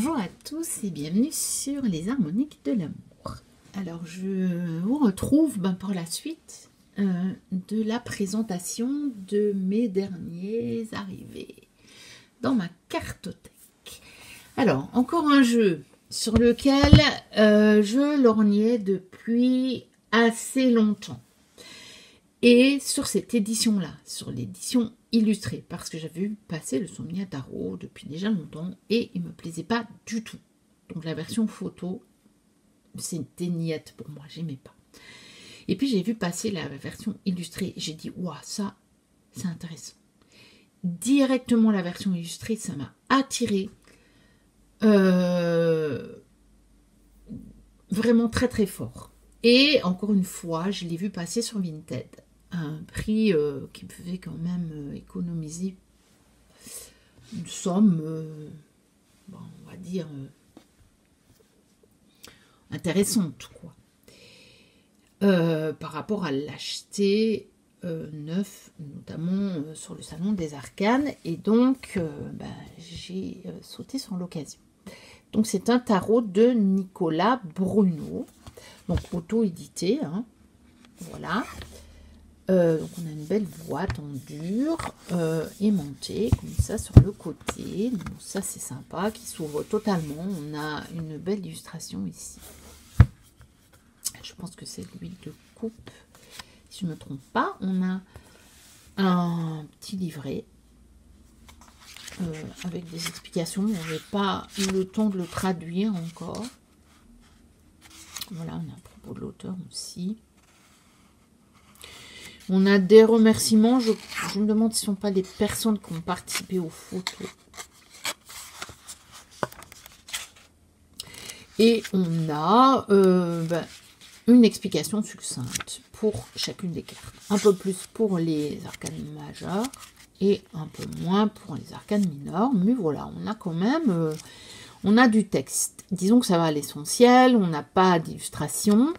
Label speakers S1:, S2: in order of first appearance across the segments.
S1: Bonjour à tous et bienvenue sur les harmoniques de l'amour. Alors je vous retrouve pour la suite de la présentation de mes derniers arrivés dans ma cartothèque. Alors encore un jeu sur lequel je lorgnais depuis assez longtemps. Et sur cette édition-là, sur l'édition illustrée, parce que j'avais vu passer le Somnia Tarot depuis déjà longtemps et il ne me plaisait pas du tout. Donc la version photo, c'était niette pour moi, j'aimais pas. Et puis j'ai vu passer la version illustrée et j'ai dit, waouh, ça, c'est intéressant. Directement la version illustrée, ça m'a attirée. Vraiment très très fort. Et encore une fois, je l'ai vu passer sur Vinted. Un prix qui me faisait quand même économiser une somme, on va dire, intéressante, quoi. Par rapport à l'acheter neuf, notamment sur le salon des arcanes. Et donc, j'ai sauté sur l'occasion. Donc, c'est un tarot de Nicolas Bruno, donc auto-édité, hein. Voilà. Donc on a une belle boîte en dur aimantée comme ça sur le côté, donc ça c'est sympa, qui s'ouvre totalement. On a une belle illustration ici, je pense que c'est l'huile de coupe si je ne me trompe pas. On a un petit livret avec des explications, on n'avait pas eu le temps de le traduire encore. Voilà, on a un propos de l'auteur aussi. On a des remerciements. Je me demande si ce ne sont pas des personnes qui ont participé aux photos. Et on a une explication succincte pour chacune des cartes. Un peu plus pour les arcanes majeures et un peu moins pour les arcanes mineures. Mais voilà, on a quand même on a du texte. Disons que ça va à l'essentiel. On n'a pas d'illustration.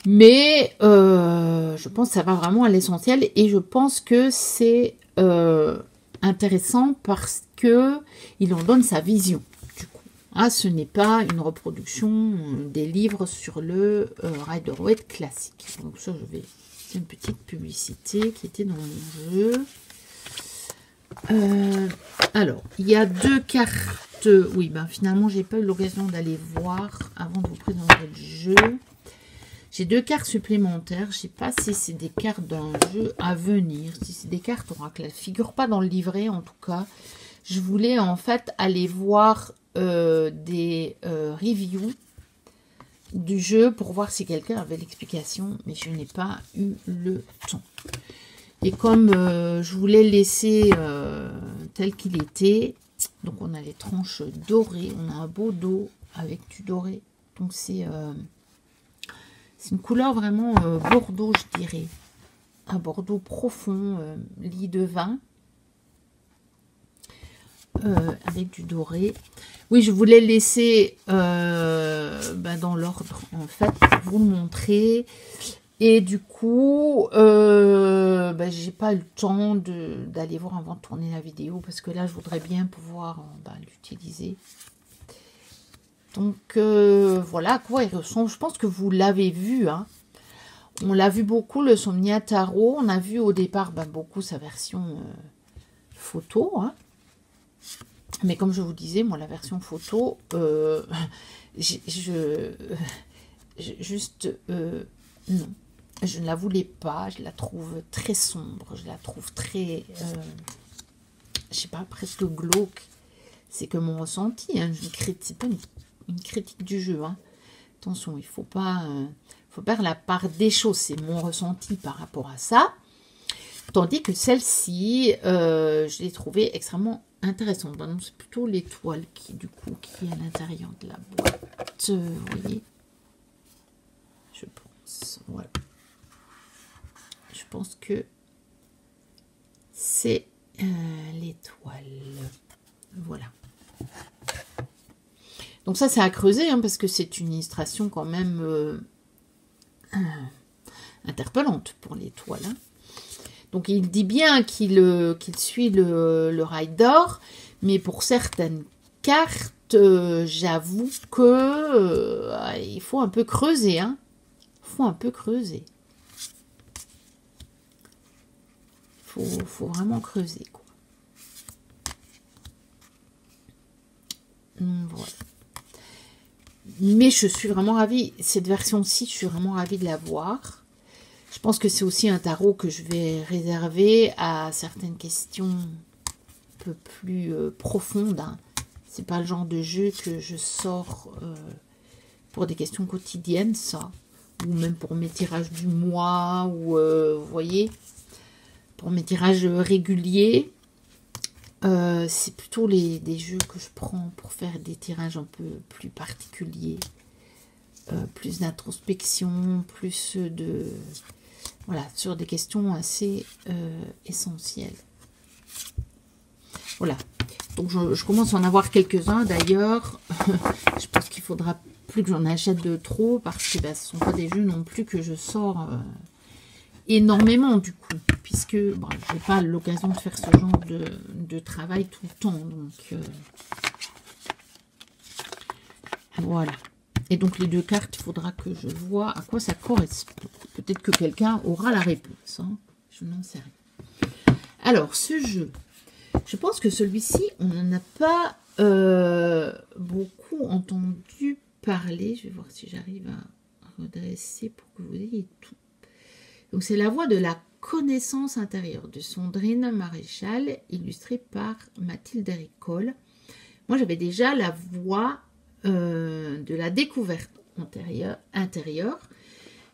S1: Mais je pense que ça va vraiment à l'essentiel et je pense que c'est intéressant parce que il en donne sa vision. Du coup, hein, ce n'est pas une reproduction des livres sur le Rider-Waite classique. Donc ça, c'est une petite publicité qui était dans mon jeu. Alors, il y a deux cartes. Oui, finalement, j'ai pas eu l'occasion d'aller voir avant de vous présenter le jeu. J'ai deux cartes supplémentaires. Je ne sais pas si c'est des cartes d'un jeu à venir, si c'est des cartes oracle. Elles ne figurent pas dans le livret en tout cas. Je voulais en fait aller voir des reviews du jeu pour voir si quelqu'un avait l'explication, mais je n'ai pas eu le temps. Et comme je voulais le laisser tel qu'il était, donc on a les tranches dorées, on a un beau dos avec du doré. Donc c'est une couleur vraiment bordeaux, je dirais. Un bordeaux profond, lit de vin. Avec du doré. Oui, je voulais laisser dans l'ordre, en fait, pour vous le montrer. Et du coup, j'ai pas eu le temps d'aller voir avant de tourner la vidéo. Parce que là, je voudrais bien pouvoir l'utiliser. Donc, voilà à quoi il ressemble. Je pense que vous l'avez vu. Hein. On l'a vu beaucoup, le Somnia Tarot. On a vu au départ beaucoup sa version photo. Hein. Mais comme je vous disais, moi, la version photo, non. Je ne la voulais pas. Je la trouve très sombre. Je la trouve très, je sais pas, presque glauque. C'est que mon ressenti. Hein. C'est pas une critique du jeu. Hein. Attention, il faut pas faire la part des choses. C'est mon ressenti par rapport à ça. Tandis que celle-ci, je l'ai trouvée extrêmement intéressante. C'est plutôt l'étoile qui est à l'intérieur de la boîte. Vous voyez, je pense. Voilà. Je pense que c'est l'étoile. Voilà. Donc ça, c'est à creuser, hein, parce que c'est une illustration quand même interpellante pour l'étoile. Hein. Donc il dit bien qu'il suit le rail d'or, mais pour certaines cartes, j'avoue que il faut un peu creuser, hein. Il faut un peu creuser. Faut vraiment creuser, quoi. Voilà. Mais je suis vraiment ravie. Cette version-ci, je suis vraiment ravie de la voir. Je pense que c'est aussi un tarot que je vais réserver à certaines questions un peu plus profondes. Hein. C'est pas le genre de jeu que je sors pour des questions quotidiennes, ça. Ou même pour mes tirages du mois, ou vous voyez, pour mes tirages réguliers. C'est plutôt des jeux que je prends pour faire des tirages un peu plus particuliers. Plus d'introspection, plus de... Voilà, sur des questions assez essentielles. Voilà. Donc je commence à en avoir quelques-uns d'ailleurs. Je pense qu'il faudra plus que j'en achète de trop parce que ce ne sont pas des jeux non plus que je sors énormément du coup. Puisque bon, je n'ai pas l'occasion de faire ce genre de travail tout le temps. Donc voilà. Et donc les deux cartes, il faudra que je vois à quoi ça correspond. Peut-être que quelqu'un aura la réponse. Hein. Je n'en sais rien. Alors, ce jeu, je pense que celui-ci, on n'en a pas beaucoup entendu parler. Je vais voir si j'arrive à redresser pour que vous ayez tout. Donc c'est la voix de la connaissance intérieure de Sandrine Maréchal, illustrée par Mathilde Ricol. Moi, j'avais déjà la voix de la découverte intérieure,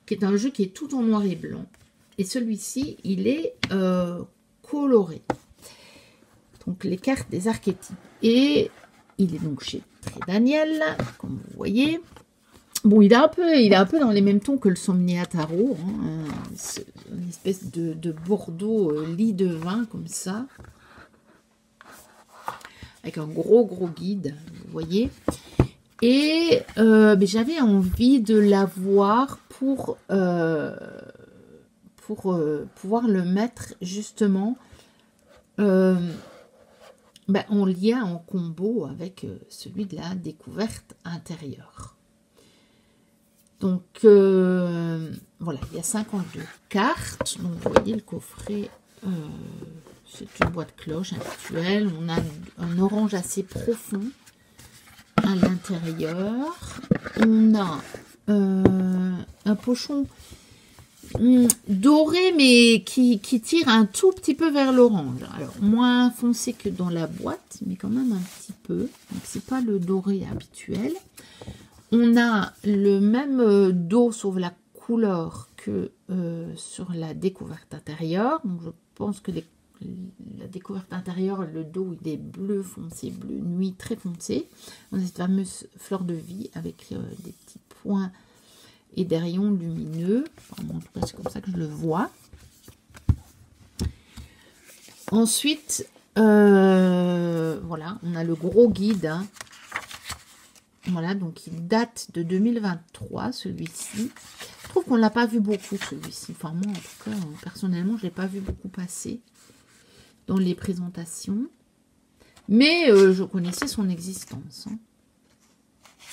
S1: qui est un jeu qui est tout en noir et blanc. Et celui-ci, il est coloré. Donc les cartes des archétypes. Et il est donc chez Trédaniel, comme vous voyez. Bon, il est un peu dans les mêmes tons que le Somnia Tarot. Hein, une espèce de bordeaux lit de vin, comme ça. Avec un gros guide, vous voyez. Et mais j'avais envie de l'avoir pour pouvoir le mettre justement en lien, en combo avec celui de la découverte intérieure. Donc voilà, il y a 52 cartes. Donc vous voyez le coffret, c'est une boîte cloche habituelle. On a un orange assez profond à l'intérieur. On a un pochon doré mais qui tire un tout petit peu vers l'orange. Alors moins foncé que dans la boîte, mais quand même un petit peu. Donc c'est pas le doré habituel. On a le même dos sauf la couleur que sur la découverte intérieure. Donc je pense que la découverte intérieure, le dos il est bleu foncé, bleu nuit très foncé. On a cette fameuse fleur de vie avec des petits points et des rayons lumineux. Enfin, en tout cas, c'est comme ça que je le vois. Ensuite, voilà, on a le gros guide. Hein. Voilà, donc il date de 2023, celui-ci. Je trouve qu'on ne l'a pas vu beaucoup, celui-ci. Enfin, moi, en tout cas, personnellement, je ne l'ai pas vu beaucoup passer dans les présentations. Mais je connaissais son existence. Hein.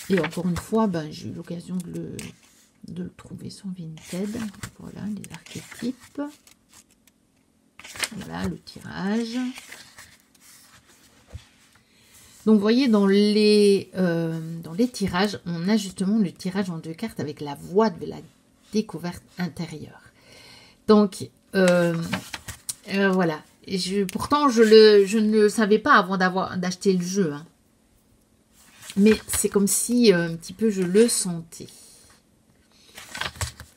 S1: Et encore une fois, j'ai eu l'occasion de le trouver sur Vinted. Voilà, les archétypes. Voilà, le tirage. Donc, vous voyez, dans les tirages, on a justement le tirage en 2 cartes avec la voix de la découverte intérieure. Donc, voilà. Pourtant, je ne le savais pas avant d'acheter le jeu. Hein. Mais c'est comme si, un petit peu, je le sentais.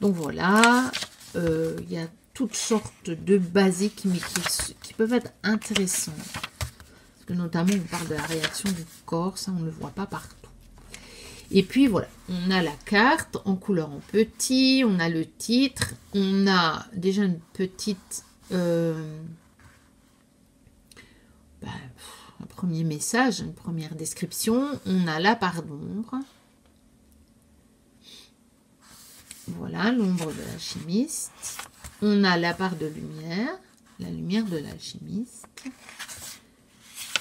S1: Donc, voilà. Il y a toutes sortes de basiques, mais qui peuvent être intéressantes. Notamment, on parle de la réaction du corps, ça on ne le voit pas partout. Et puis voilà, on a la carte en couleur en petit, on a le titre, on a déjà une petite, un premier message, une première description, on a la part d'ombre. Voilà, l'ombre de l'alchimiste. On a la part de lumière, la lumière de l'alchimiste.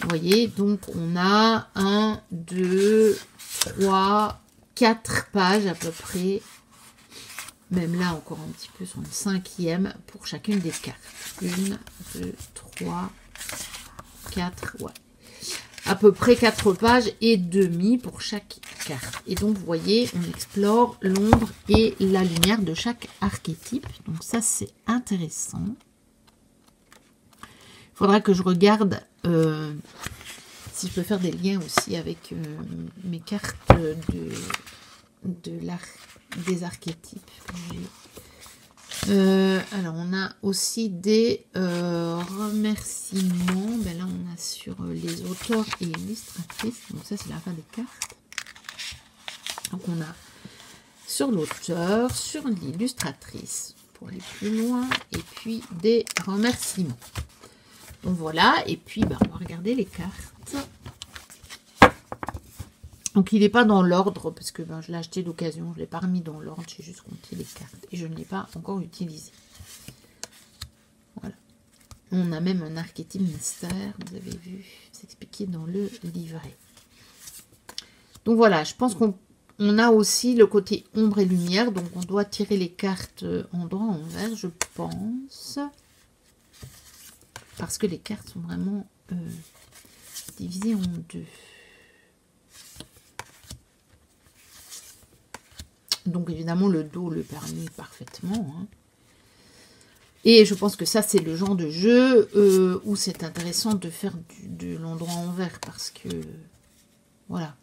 S1: Vous voyez, donc on a 1, 2, 3, 4 pages à peu près. Même là, encore un petit peu sur une 5e pour chacune des cartes. 1, 2, 3, 4, ouais. À peu près 4 pages et demi pour chaque carte. Et donc, vous voyez, on explore l'ombre et la lumière de chaque archétype. Donc ça, c'est intéressant. Il faudra que je regarde si je peux faire des liens aussi avec mes cartes des archétypes. Alors, on a aussi des remerciements. Ben là, on a sur les auteurs et illustratrices. Donc ça, c'est la fin des cartes. Donc, on a sur l'auteur, sur l'illustratrice, pour aller plus loin, et puis des remerciements. Donc voilà, et puis ben, on va regarder les cartes. Donc il n'est pas dans l'ordre, parce que ben, je l'ai acheté d'occasion, je ne l'ai pas remis dans l'ordre, j'ai juste compté les cartes, et je ne l'ai pas encore utilisé. Voilà. On a même un archétype mystère, vous avez vu, c'est expliqué dans le livret. Donc voilà, je pense qu'on a aussi le côté ombre et lumière, donc on doit tirer les cartes en droit envers, je pense. Parce que les cartes sont vraiment divisées en deux. Donc évidemment le dos le permet parfaitement. Hein. Et je pense que ça c'est le genre de jeu où c'est intéressant de faire de l'endroit envers. Parce que voilà.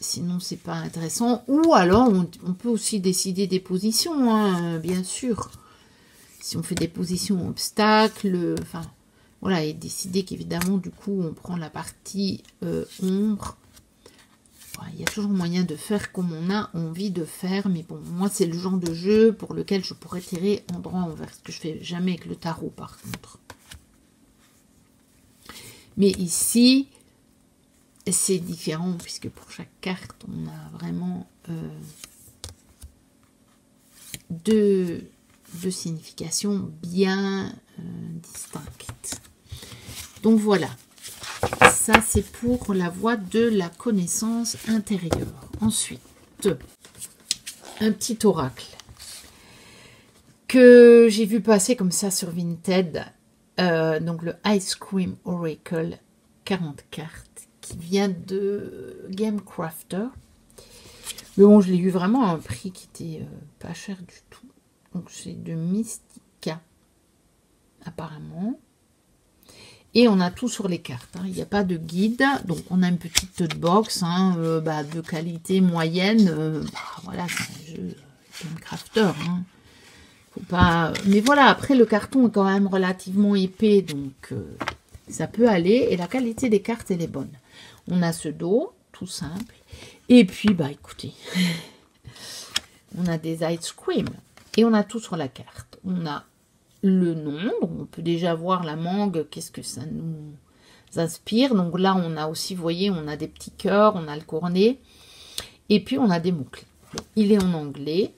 S1: Sinon c'est pas intéressant. Ou alors on peut aussi décider des positions, hein, bien sûr. Si on fait des positions obstacles, enfin, voilà, et décider qu'évidemment, du coup, on prend la partie ombre. Voilà, il y a toujours moyen de faire comme on a envie de faire, mais bon, moi, c'est le genre de jeu pour lequel je pourrais tirer en droit envers, ce que je fais jamais avec le tarot, par contre. Mais ici, c'est différent, puisque pour chaque carte, on a vraiment deux significations bien distinctes. Donc voilà, ça c'est pour la voie de la connaissance intérieure. Ensuite, un petit oracle que j'ai vu passer comme ça sur Vinted, donc le Ice Cream Oracle 40 cartes qui vient de Game Crafter. Mais bon, je l'ai eu vraiment à un prix qui était pas cher du tout. Donc c'est de Mystica apparemment. Et on a tout sur les cartes. Hein. Il n'y a pas de guide. Donc on a une petite box hein, de qualité moyenne. Voilà, c'est un jeu Game Crafter. Hein. Faut pas... Mais voilà, après le carton est quand même relativement épais. Donc ça peut aller. Et la qualité des cartes, elle est bonne. On a ce dos, tout simple. Et puis, bah écoutez, on a des ice cream. Et on a tout sur la carte. On a le nom, donc on peut déjà voir la mangue, qu'est-ce que ça nous inspire. Donc là, on a aussi, vous voyez, on a des petits cœurs, on a le cornet. Et puis, on a des mots-clés. Il est en anglais.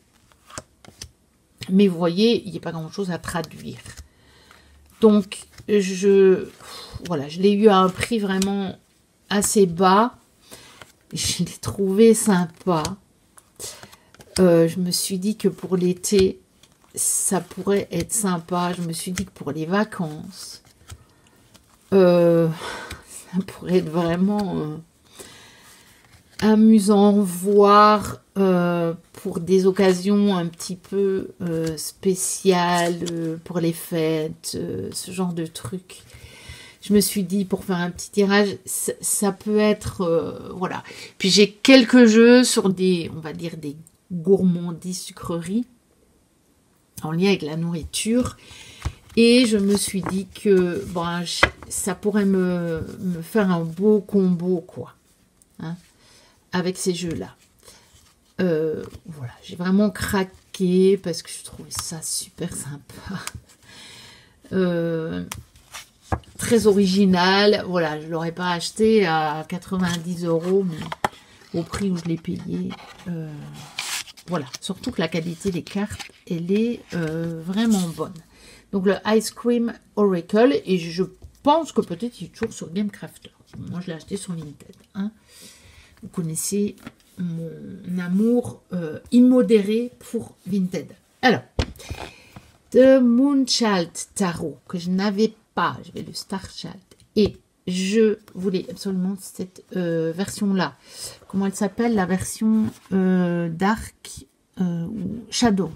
S1: Mais vous voyez, il n'y a pas grand-chose à traduire. Donc, voilà, je l'ai eu à un prix vraiment assez bas. Je l'ai trouvé sympa. Je me suis dit que pour l'été, ça pourrait être sympa. Je me suis dit que pour les vacances, ça pourrait être vraiment amusant, voire pour des occasions un petit peu spéciales, pour les fêtes, ce genre de trucs. Je me suis dit, pour faire un petit tirage, ça peut être... voilà. Puis j'ai quelques jeux sur des, on va dire, des gourmandises, sucreries, en lien avec la nourriture. Et je me suis dit que bon, ça pourrait me faire un beau combo, quoi. Hein, avec ces jeux-là. Voilà, j'ai vraiment craqué parce que je trouvais ça super sympa. Très original. Voilà, je ne l'aurais pas acheté à 90 €, mais au prix où je l'ai payé. Voilà, surtout que la qualité des cartes, elle est vraiment bonne. Donc le Ice Cream Oracle, et je pense que peut-être il est toujours sur GameCrafter. Moi, je l'ai acheté sur Vinted. Hein. Vous connaissez mon amour immodéré pour Vinted. Alors, The Moonchild Tarot, que je n'avais pas. J'avais le Starchild. Et je voulais absolument cette version-là. Comment elle s'appelle? La version Dark Shadow.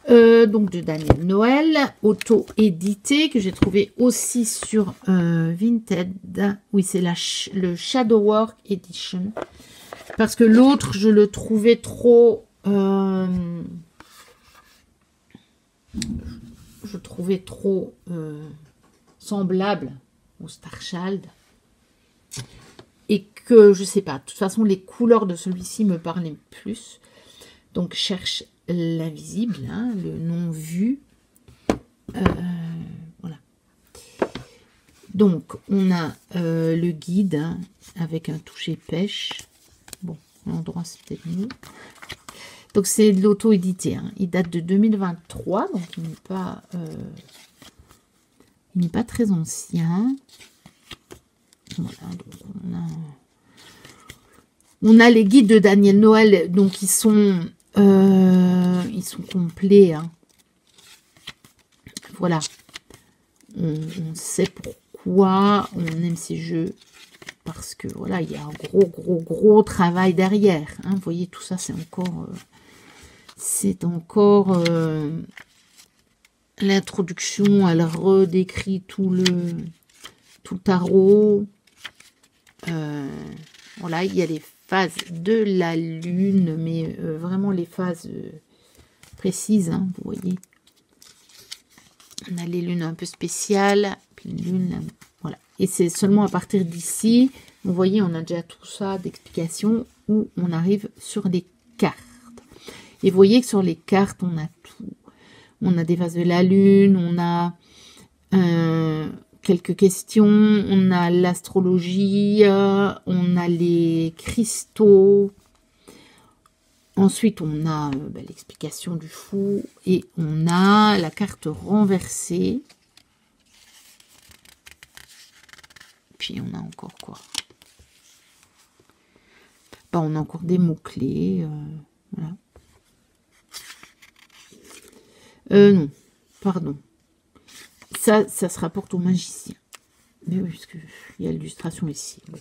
S1: Donc de Daniel Noël, auto-édité, que j'ai trouvé aussi sur Vinted. Oui, c'est le Shadow Work Edition. Parce que l'autre, je le trouvais trop... semblable au Starchild. Et que, je sais pas, de toute façon, les couleurs de celui-ci me parlaient plus. Donc, cherche l'invisible, hein, le non-vu. Voilà. Donc, on a le guide hein, avec un toucher pêche. Bon, l'endroit, c'est peut-être mieux. Donc, c'est de l'auto-édité. Hein. Il date de 2023, donc il n'est pas très ancien. Voilà, donc on a les guides de Daniel Noël, donc ils sont complets. Hein. Voilà. On sait pourquoi on aime ces jeux. Parce que voilà, il y a un gros travail derrière. Hein. Vous voyez, tout ça, c'est encore l'introduction. Elle redécrit tout le tarot. Voilà, il y a les phases de la lune, mais vraiment les phases précises, hein, vous voyez. On a les lunes un peu spéciales, puis une lune, voilà. Et c'est seulement à partir d'ici, vous voyez, on a déjà tout ça d'explications où on arrive sur les cartes. Et vous voyez que sur les cartes, on a tout. On a des phases de la lune, on a quelques questions, on a l'astrologie, on a les cristaux. Ensuite, on a l'explication du fou et on a la carte renversée. Puis, on a encore quoi? On a encore des mots-clés. Voilà. Non, pardon. Ça se rapporte au magicien. Mais oui, parce qu'il y a l'illustration ici. Bon.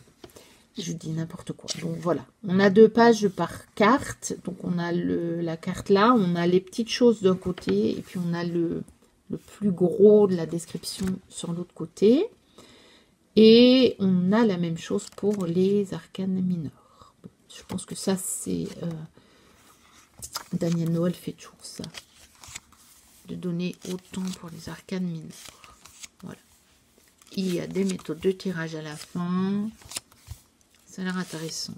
S1: Je dis n'importe quoi. Donc voilà, on a 2 pages par carte. Donc on a la carte là, on a les petites choses d'un côté et puis on a le plus gros de la description sur l'autre côté. Et on a la même chose pour les arcanes mineurs. Bon, je pense que ça c'est... Daniel Noël fait toujours ça. De donner autant pour les arcanes mineurs. Voilà. Il y a des méthodes de tirage à la fin. Ça a l'air intéressant.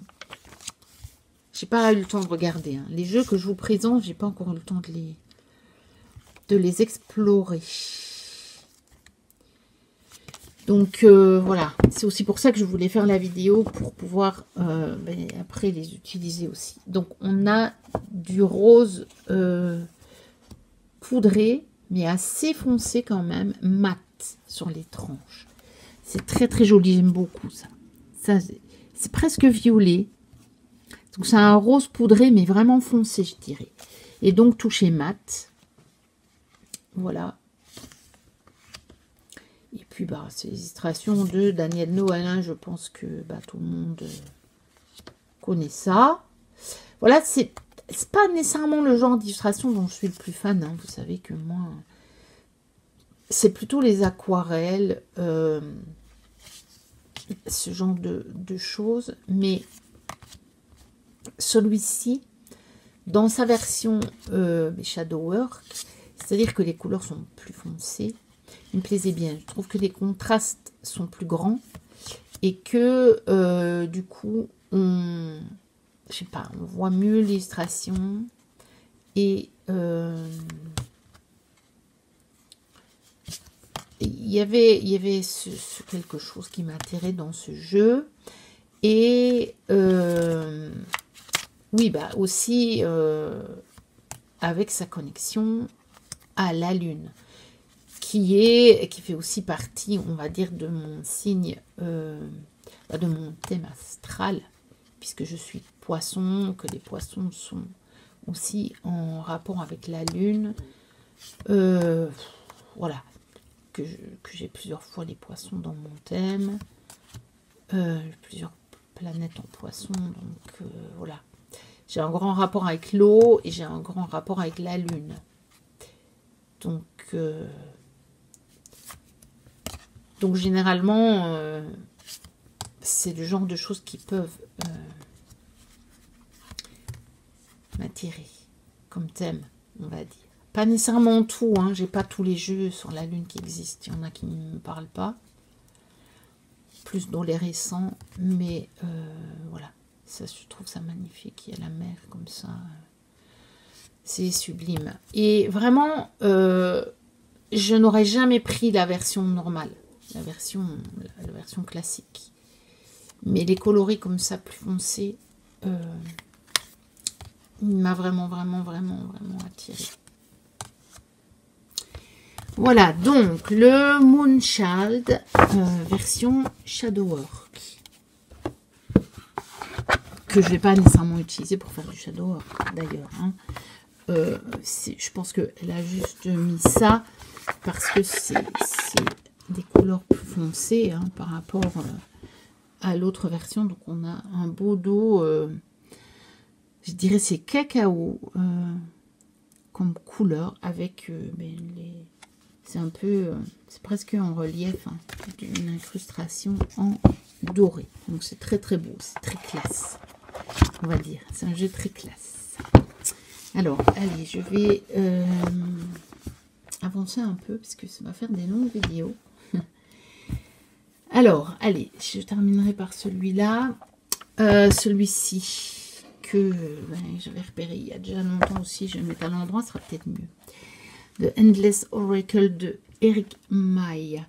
S1: J'ai pas eu le temps de regarder. Hein. Les jeux que je vous présente, j'ai pas encore eu le temps de les explorer. Donc voilà. C'est aussi pour ça que je voulais faire la vidéo pour pouvoir après les utiliser aussi. Donc on a du rose poudré, mais assez foncé quand même, mat sur les tranches. C'est très joli, j'aime beaucoup ça. Ça c'est presque violet. Donc c'est un rose poudré, mais vraiment foncé, je dirais. Et donc touché mat. Voilà. Et puis c'est les illustrations de Daniel Noël. Hein. Je pense que tout le monde connaît ça. Voilà, c'est pas nécessairement le genre d'illustration dont je suis le plus fan. Hein. Vous savez que moi, c'est plutôt les aquarelles, ce genre de choses. Mais celui-ci, dans sa version Shadow Work, c'est-à-dire que les couleurs sont plus foncées, il me plaisait bien. Je trouve que les contrastes sont plus grands et que du coup, je sais pas, on voit mieux l'illustration et il y avait quelque chose qui m'attirait dans ce jeu. Et oui, aussi avec sa connexion à la Lune, qui fait aussi partie, on va dire, de mon signe, de mon thème astral, puisque je suis poisson, que les poissons sont aussi en rapport avec la lune. Voilà, que j'ai plusieurs fois les poissons dans mon thème, plusieurs planètes en poisson, donc voilà. J'ai un grand rapport avec l'eau et j'ai un grand rapport avec la lune. Donc généralement, c'est le genre de choses qui peuvent m'attirer comme thème, on va dire. Pas nécessairement tout, hein, j'ai pas tous les jeux sur la lune qui existent, il y en a qui ne me parlent pas. Plus dans les récents, mais voilà, ça, je trouve ça magnifique, il y a la mer comme ça, c'est sublime. Et vraiment, je n'aurais jamais pris la version normale, la version classique. Mais les coloris comme ça, plus foncés, il m'a vraiment attiré. Voilà, donc le Moonchild version Shadowwork, que je ne vais pas nécessairement utiliser pour faire du Shadowwork d'ailleurs. Hein. Je pense qu'elle a juste mis ça parce que c'est des couleurs plus foncées, hein, par rapport à l'autre version. Donc on a un beau dos, je dirais c'est cacao comme couleur avec c'est un peu, c'est presque en relief, hein, une incrustation en doré. Donc c'est très beau, c'est très classe, on va dire. C'est un jeu très classe. Alors, allez, je vais avancer un peu parce que ça va faire des longues vidéos. Alors, allez, je terminerai par celui-là. Celui-ci que j'avais repéré il y a déjà longtemps aussi. Je vais le mettre à l'endroit, ce sera peut-être mieux. The Endless Oracle de Eric Maille.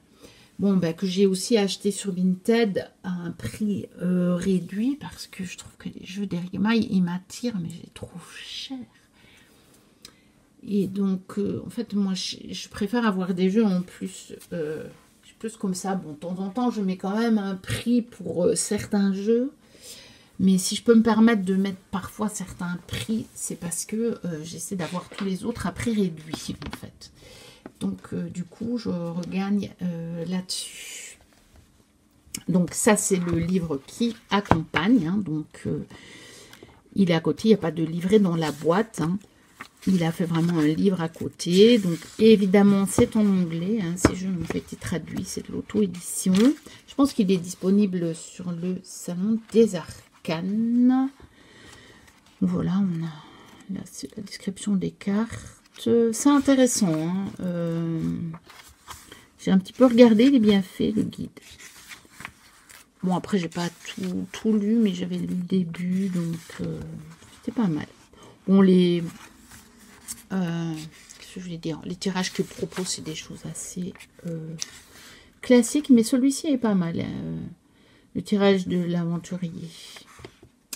S1: Bon, que j'ai aussi acheté sur Vinted à un prix réduit parce que je trouve que les jeux d'Eric Maille, ils m'attirent, mais je les trouve chers. Et donc, en fait, moi, je préfère avoir des jeux en plus, plus comme ça. Bon, de temps en temps, je mets quand même un prix pour certains jeux. Mais si je peux me permettre de mettre parfois certains prix, c'est parce que j'essaie d'avoir tous les autres à prix réduit, en fait. Donc, du coup, je regagne là-dessus. Donc, ça, c'est le livre qui accompagne. Hein, donc, il est à côté, il n'y a pas de livret dans la boîte. Hein. Il a fait vraiment un livre à côté. Donc, évidemment, c'est en anglais. Hein, ces jeux ont été traduits. C'est de l'auto-édition. Je pense qu'il est disponible sur le Salon des Arcanes. Voilà, on a là, c'est la description des cartes. C'est intéressant. Hein, j'ai un petit peu regardé. Il est bien fait, le guide. Bon, après, j'ai pas tout lu, mais j'avais lu le début. Donc, c'était pas mal. Bon, qu'est-ce que je voulais dire, les tirages qu'il propose, c'est des choses assez classiques, mais celui-ci est pas mal. Le tirage de l'aventurier,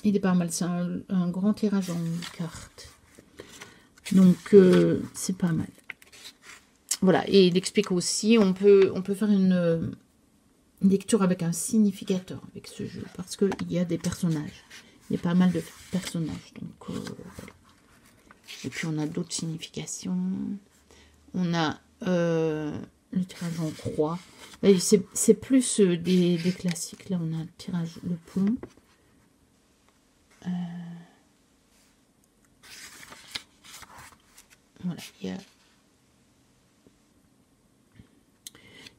S1: il est pas mal. C'est un grand tirage en cartes, donc c'est pas mal. Voilà, et il explique aussi, on peut faire une lecture avec un significateur avec ce jeu, parce qu'il y a des personnages, il y a pas mal de personnages, donc voilà. Et puis on a d'autres significations. On a le tirage en croix. C'est plus des classiques. Là, on a le tirage le pont. Voilà.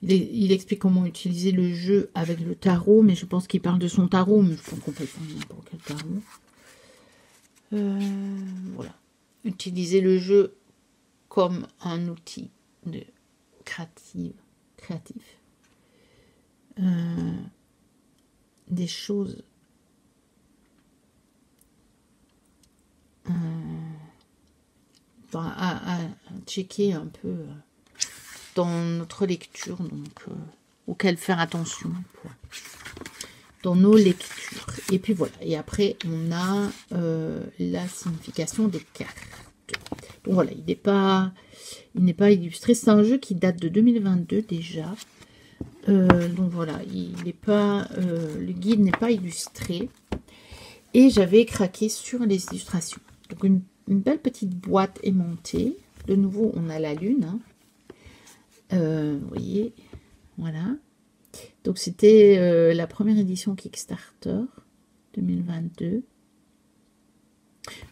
S1: Il explique comment utiliser le jeu avec le tarot, mais je pense qu'il parle de son tarot, mais je pense qu'on peut faire n'importe quel tarot. Voilà. Utiliser le jeu comme un outil de créatif. Des choses à checker un peu dans notre lecture, donc auquel faire attention dans nos lectures. Et puis voilà, et après on a la signification des cartes. Donc voilà, il n'est pas illustré. C'est un jeu qui date de 2022 déjà. Donc voilà, il n'est pas, le guide n'est pas illustré. Et j'avais craqué sur les illustrations. Donc une belle petite boîte aimantée. De nouveau, on a la lune. Hein. Vous voyez, voilà. Donc c'était la première édition Kickstarter 2022.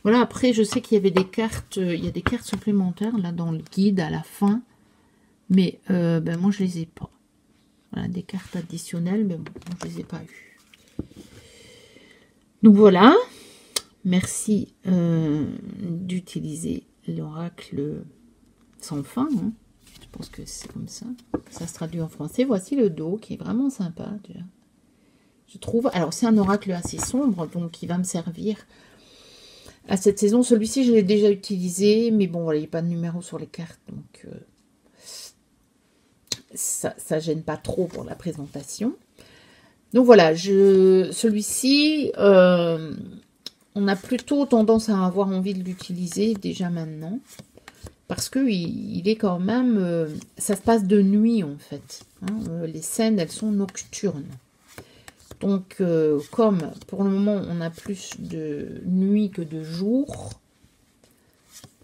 S1: Voilà, après je sais qu'il y avait des cartes, il y a des cartes supplémentaires là dans le guide à la fin. Mais ben, moi je les ai pas. Voilà, des cartes additionnelles, mais bon, je les ai pas eues. Donc voilà. Merci d'utiliser l'oracle sans fin. Hein. Je pense que c'est comme ça. Ça se traduit en français. Voici le dos qui est vraiment sympa. Déjà. Je trouve. Alors c'est un oracle assez sombre, donc qui va me servir à cette saison. Celui-ci, je l'ai déjà utilisé, mais bon, voilà, il n'y a pas de numéro sur les cartes, donc ça gêne pas trop pour la présentation. Donc voilà, celui-ci, on a plutôt tendance à avoir envie de l'utiliser déjà maintenant. Parce que il est quand même... ça se passe de nuit, en fait. Hein, les scènes, elles sont nocturnes. Donc, comme pour le moment, on a plus de nuit que de jour,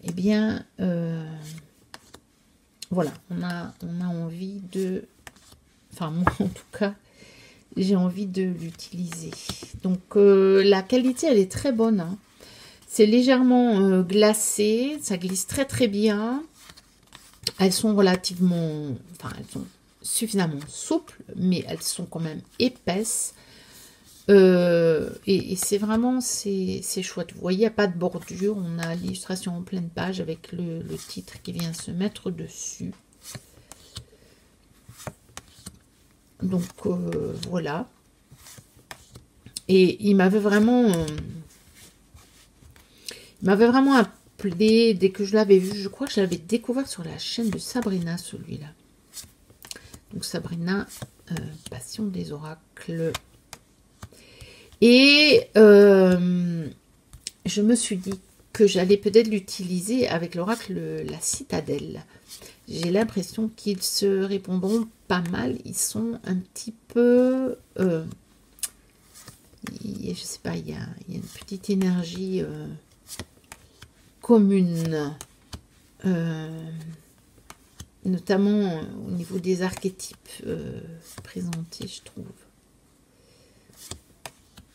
S1: eh bien, voilà, on a envie de... Enfin, moi, en tout cas, j'ai envie de l'utiliser. Donc, la qualité, elle est très bonne. Hein. C'est légèrement glacé, ça glisse très très bien. Elles sont relativement... Enfin, elles sont suffisamment souples, mais elles sont quand même épaisses. Et c'est vraiment, c'est chouette. Vous voyez, il n'y a pas de bordure. On a l'illustration en pleine page avec le titre qui vient se mettre dessus. Donc, voilà. Et il m'avait vraiment appelé dès que je l'avais vu. Je crois que je l'avais découvert sur la chaîne de Sabrina, celui-là. Donc, Sabrina, Passion des oracles. Et je me suis dit que j'allais peut-être l'utiliser avec l'oracle La Citadelle. J'ai l'impression qu'ils se répondront pas mal. Ils sont un petit peu... je sais pas, il y a une petite énergie commune. Notamment au niveau des archétypes présentés, je trouve.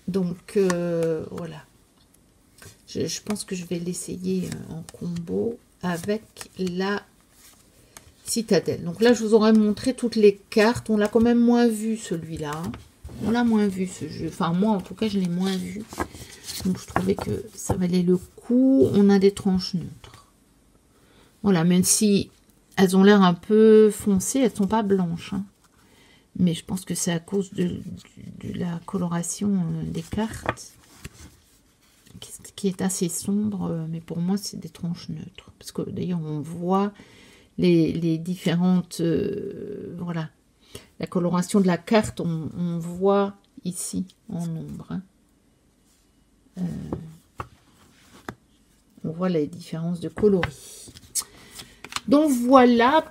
S1: Donc, voilà. Je pense que je vais l'essayer en combo avec la Citadelle. Donc là, je vous aurais montré toutes les cartes. On l'a quand même moins vu, celui-là. On l'a moins vu, ce jeu. Enfin, moi, en tout cas, je l'ai moins vu. Donc, je trouvais que ça valait le coup. On a des tranches neutres. Voilà, même si elles ont l'air un peu foncées, elles ne sont pas blanches. Hein. Mais je pense que c'est à cause de la coloration des cartes qui est assez sombre. Mais pour moi, c'est des tranches neutres. Parce que d'ailleurs, on voit les différentes... voilà. La coloration de la carte, on voit ici en ombre. Hein. On voit les différences de coloris. Donc voilà.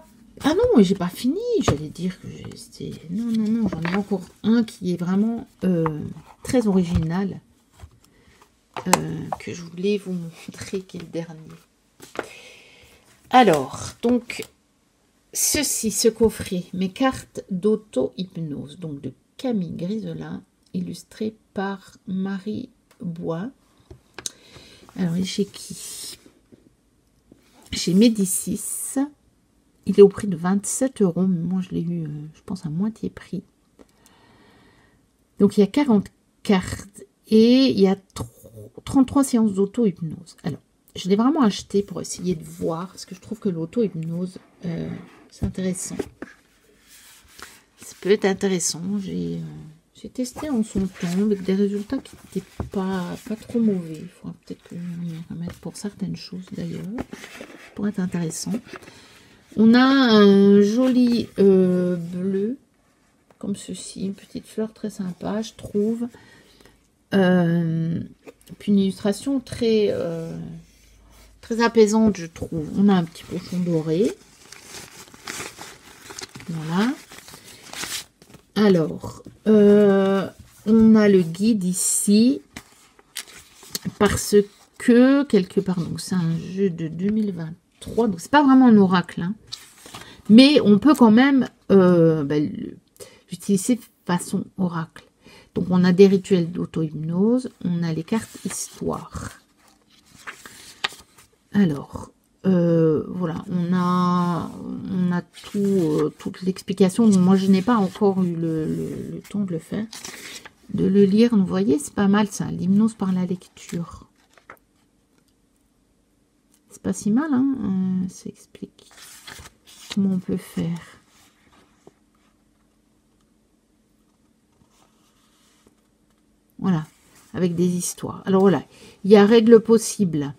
S1: Ah non, j'ai pas fini. J'allais dire que c'était... Non, j'en ai encore un qui est vraiment très original. Que je voulais vous montrer, qui est le dernier. Alors, donc, ce coffret, mes cartes d'auto-hypnose, donc de Camille Griselin, illustré par Marie Bois. Alors, il est chez qui? Chez Médicis. Il est au prix de 27 €, mais moi je l'ai eu, je pense, à moitié prix. Donc il y a 40 cartes et il y a 33 séances d'auto-hypnose. Alors, je l'ai vraiment acheté pour essayer de voir, parce que je trouve que l'auto-hypnose, c'est intéressant. Ça peut être intéressant. J'ai testé en son temps avec des résultats qui n'étaient pas trop mauvais. Il faudra peut-être que je m'y remette pour certaines choses d'ailleurs. Ça pourrait être intéressant. On a un joli bleu, comme ceci, une petite fleur très sympa, je trouve. Puis une illustration très Très apaisante, je trouve. On a un petit pochon doré. Voilà. Alors, on a le guide ici. Parce que, quelque part, donc c'est un jeu de 2023. Donc, c'est pas vraiment un oracle. Hein, mais on peut quand même l'utiliser façon oracle. Donc, on a des rituels d'auto-hypnose. On a les cartes histoire. Alors, voilà, on a toute l'explication. Moi, je n'ai pas encore eu le temps de le faire, de le lire. Vous voyez, c'est pas mal ça, l'hypnose par la lecture. C'est pas si mal, hein, ça explique comment on peut faire. Voilà, avec des histoires. Alors voilà, il y a règles possibles.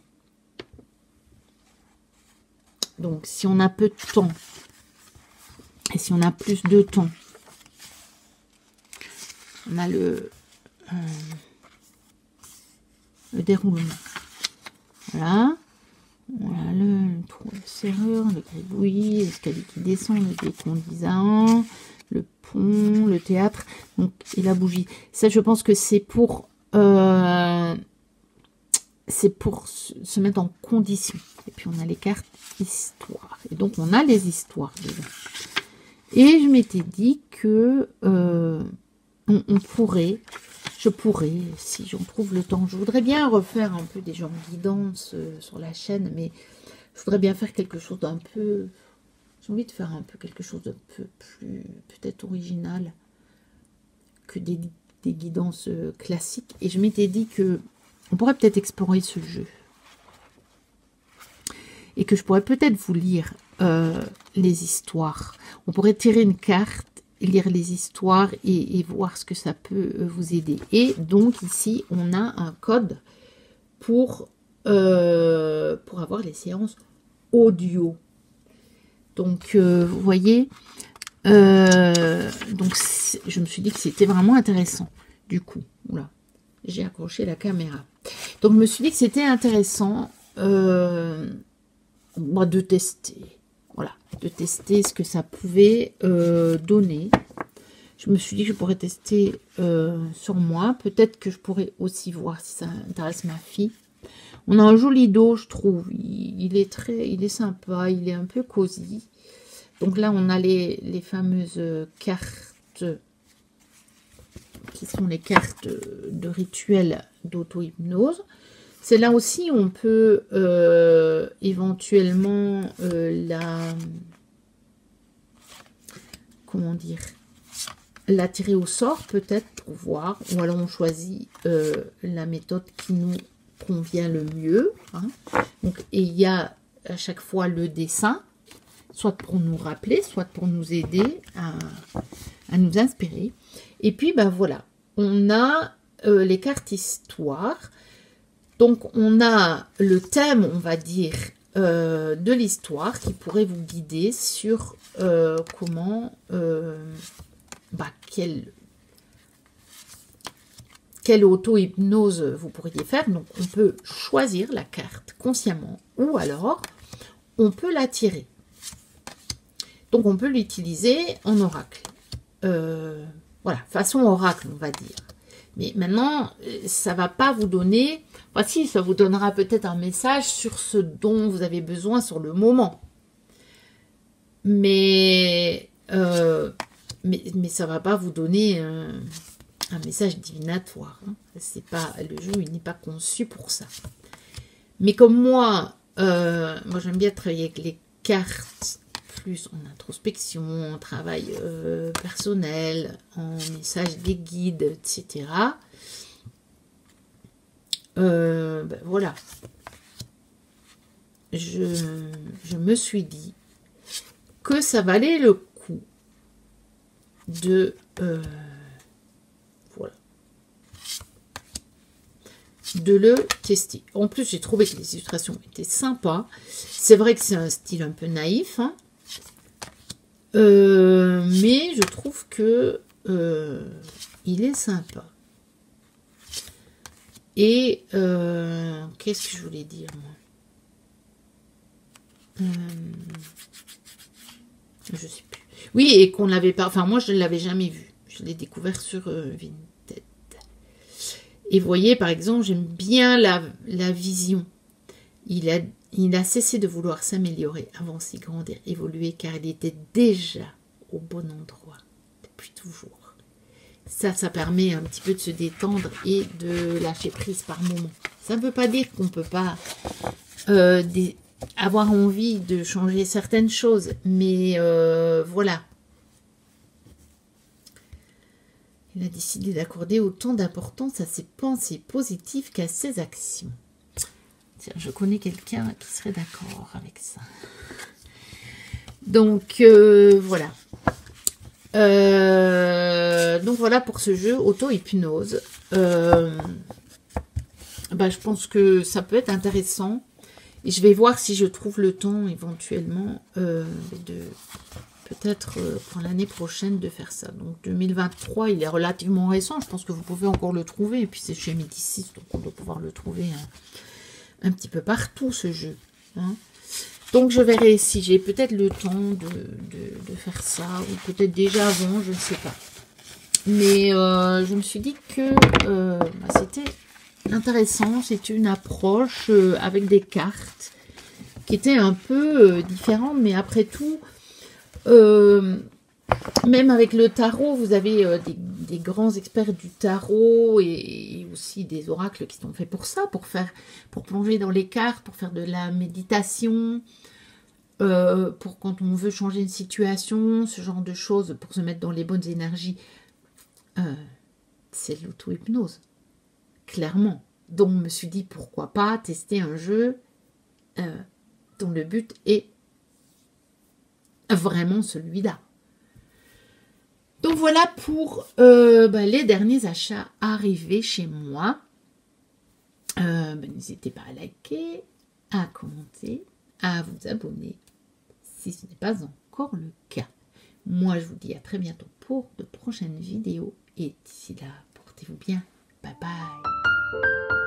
S1: Donc, si on a peu de temps, et si on a plus de temps, on a le déroulement. Voilà. Voilà le trou de serrure, le gribouillis, l'escalier qui descend, le déconduisant, le pont, le théâtre, donc, et la bougie. Ça, je pense que c'est pour se mettre en condition. Et puis, on a les cartes histoire. Et donc, on a les histoires dedans. Et je m'étais dit que je pourrais, si j'en trouve le temps. Je voudrais bien refaire un peu des genres de guidance sur la chaîne, mais je voudrais bien faire quelque chose d'un peu... J'ai envie de faire un peu quelque chose d'un peu plus, peut-être original que des guidances classiques. Et je m'étais dit que on pourrait peut-être explorer ce jeu. Et que je pourrais peut-être vous lire les histoires. On pourrait tirer une carte, lire les histoires et voir ce que ça peut vous aider. Et donc ici, on a un code pour avoir les séances audio. Donc, vous voyez, donc je me suis dit que c'était vraiment intéressant. Du coup, voilà, j'ai accroché la caméra. Donc, je me suis dit que c'était intéressant de tester. Voilà, de tester ce que ça pouvait donner. Je me suis dit que je pourrais tester sur moi. Peut-être que je pourrais aussi voir si ça intéresse ma fille. On a un joli dos, je trouve. Il est sympa, il est un peu cosy. Donc là, on a les fameuses cartes qui sont les cartes de rituel d'auto-hypnose. C'est là aussi où on peut éventuellement la tirer au sort peut-être pour voir. Ou alors on choisit la méthode qui nous convient le mieux. Hein. Donc, et il y a à chaque fois le dessin, soit pour nous rappeler, soit pour nous aider à nous inspirer. Et puis, ben voilà, on a les cartes histoire. Donc, on a le thème, on va dire, de l'histoire qui pourrait vous guider sur comment, quelle auto-hypnose vous pourriez faire. Donc, on peut choisir la carte consciemment ou alors on peut la tirer. Donc, on peut l'utiliser en oracle. Voilà, façon oracle, on va dire. Mais maintenant, ça ne va pas vous donner... Enfin, si, ça vous donnera peut-être un message sur ce dont vous avez besoin sur le moment. Mais ça ne va pas vous donner un message divinatoire. Hein. C'est pas, le jeu, il n'est pas conçu pour ça. Mais comme moi j'aime bien travailler avec les cartes, plus en introspection, en travail personnel, en message des guides, etc. Voilà. Je me suis dit que ça valait le coup de de le tester. En plus, j'ai trouvé que les illustrations étaient sympas. C'est vrai que c'est un style un peu naïf, hein. Mais je trouve que il est sympa. Et qu'est-ce que je voulais dire, moi? Je sais plus. Oui, et qu'on l'avait pas... Enfin, moi, je ne l'avais jamais vu. Je l'ai découvert sur Vinted. Et vous voyez, par exemple, j'aime bien la vision. Il a cessé de vouloir s'améliorer, avancer, grandir, évoluer, car il était déjà au bon endroit, depuis toujours. Ça permet un petit peu de se détendre et de lâcher prise par moment. Ça ne veut pas dire qu'on ne peut pas avoir envie de changer certaines choses, mais voilà. Il a décidé d'accorder autant d'importance à ses pensées positives qu'à ses actions. Tiens, je connais quelqu'un qui serait d'accord avec ça. Donc, voilà. Donc, voilà pour ce jeu auto-hypnose. Je pense que ça peut être intéressant. Et je vais voir si je trouve le temps, éventuellement, de peut-être pour l'année prochaine de faire ça. Donc, 2023, il est relativement récent. Je pense que vous pouvez encore le trouver. Et puis, c'est chez Médicis, donc on doit pouvoir le trouver un petit peu partout, ce jeu. Hein. Donc, je verrai si j'ai peut-être le temps de faire ça, ou peut-être déjà avant, je ne sais pas. Mais je me suis dit que c'était intéressant. C'était une approche avec des cartes qui étaient un peu différentes, mais après tout, même avec le tarot, vous avez des grands experts du tarot et aussi des oracles qui sont faits pour ça, pour plonger dans les cartes, pour faire de la méditation, pour quand on veut changer une situation, ce genre de choses, pour se mettre dans les bonnes énergies. C'est l'auto-hypnose, clairement. Donc, je me suis dit, pourquoi pas tester un jeu dont le but est vraiment celui-là. Donc voilà pour les derniers achats arrivés chez moi. N'hésitez pas à liker, à commenter, à vous abonner si ce n'est pas encore le cas. Moi, je vous dis à très bientôt pour de prochaines vidéos. Et d'ici là, portez-vous bien. Bye bye.